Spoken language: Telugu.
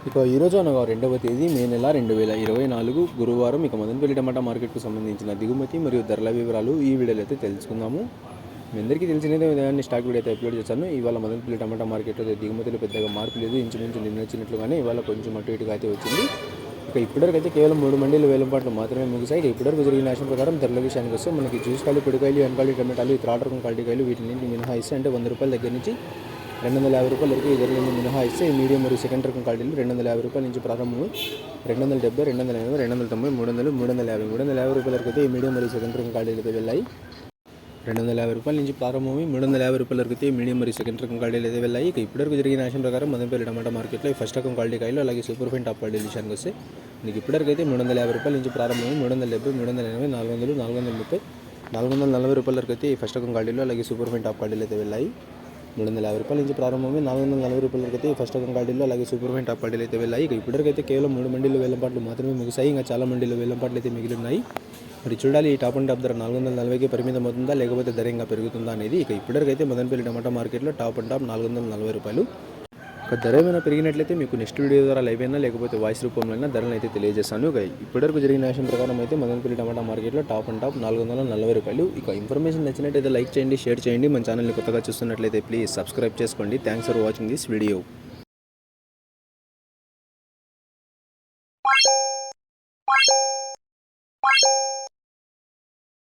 ఇక ఈరోజు అనగా 2వ తేదీ మే నెల 2024 గురువారం ఇక మదనపల్లి టమాటా మార్కెట్కు సంబంధించిన దిగుమతి మరియు ధరల వివరాలు ఈ వీడియోలో అయితే తెలుసుకుందాము. మీ అందరికీ తెలిసినదే విధానాన్ని స్టాక్ వీడియో అయితే అప్లోడ్ చేశాను. ఇవాళ మదనపల్లి టమాటా మార్కెట్లో దిగుమతిలో పెద్దగా మార్పు లేదు, ఇంచుమించు నిన్న వచ్చినట్లుగానే ఇవాళ కొంచెం అటు ఇటుగా అయితే వచ్చింది. ఇక ఇప్పటివరకు అయితే కేవలం 3 మండీలు వేలంపాట్లు మాత్రమే ముగిశాయి. ఇక ఇప్పటివరకు జరిగిన యాక్షన్ ప్రకారం ధరల విషయానికి వస్తే మనకి జ్యూస్కాయలు, పొడికాయలు, ఎనకాయలు, టమాటాలు, ఇతర రకం క్వాలిటీకాయలు వీటి నుంచి మినహాయిస్తే అంటే 100 రూపాయల దగ్గర నుంచి 250 రూపాయల వరకు ఈ ధరలను మినహాయిస్తే ఈ మీడియం మరియు సెకండ్ రకం క్వాలిటీలు 250 రూపాయల నుంచి ప్రారంభమై 270, 280, 290, 300, 350, 350 రూపాయల వరకు అయితే ఈ మీడియం మరియు సెకండ్ రకం క్వాలిటీలు అయితే వెళ్ళాయి. 250 రూపాయల నుంచి ప్రారంభమై 350 రూపాయల వరకు అయితే మీడియం మరియు సెకండ్ రకం క్వాలిటీలు అయితే వెళ్ళాయి. ఇక ఇప్పటివరకు జరిగిన యాక్షన్ ప్రకారం మదనపల్లి టమాటా మార్కెట్లో ఈ ఫస్ట్ రకం క్వాలిటీ కాయలు అలాగే సూపర్ ఫైన్ టాప్ క్వాలిటీ విషయానికి వస్తే మీకు ఇప్పటివరకు అయితే 350 రూపాయల నుంచి ప్రారంభమై 370, 380, 400, 430, 440 రూపాయల వరకు అయితే ఈ ఫస్ట్ రకం క్వాలిటీలు అలాగే సూపర్ ఫైన్ టాప్ క్వాలిటీలు అయితే వెళ్ళాయి. 350 రూపాయల నుంచి ప్రారంభమై 440 రూపాయల వరకు అయితే ఫస్ట్ రకం క్వాలిటీలు అలాగే సూపర్ ఫైన్ టాప్ క్వాలిటీలు అయితే వెళ్ళాయి. ఇక ఇప్పటివరకు అయితే కేవలం 3 మండీలు వేలంపాట్లు మాత్రమే ముగిశాయి. ఇంకా చాలా మండీలు వేలంపాట్లు అయితే మిగిలి ఉన్నాయి. మరి చూడాలి ఈ టాప్ అండ్ టాప్ ధర 440కి పరిమితం అవుతుందా లేకపోతే ధర ఇంకా పెరుగుతుందా అనేది. ఇక ఇప్పటివరకు అయితే మదనపల్లి టమాటా మార్కెట్లో టాప్ అండ్ టాప్ 440 రూపాయలు. ఒక ధర ఏమైనా పెరిగినట్లయితే మీకు నెక్స్ట్ వీడియో ద్వారా లైవ్ అయినా లేకపోతే వాయిస్ రూపంలో అయినా ధరలు అయితే తెలియజేస్తాను. ఇక ఇప్పటివరకు జరిగిన యాక్షన్ ప్రకారం అయితే మదనపల్లి టమాటా మార్కెట్లో టాప్ అండ్ టాప్ 440 రూపాయలు. ఇక ఇన్ఫర్మేషన్ నచ్చినట్టయితే లైక్ చేయండి, షేర్ చేయండి. మన ఛానల్ని కొత్తగా చూస్తున్నట్లయితే ప్లీజ్ సబ్స్క్రైబ్ చేసుకోండి. Thanks for watching this video.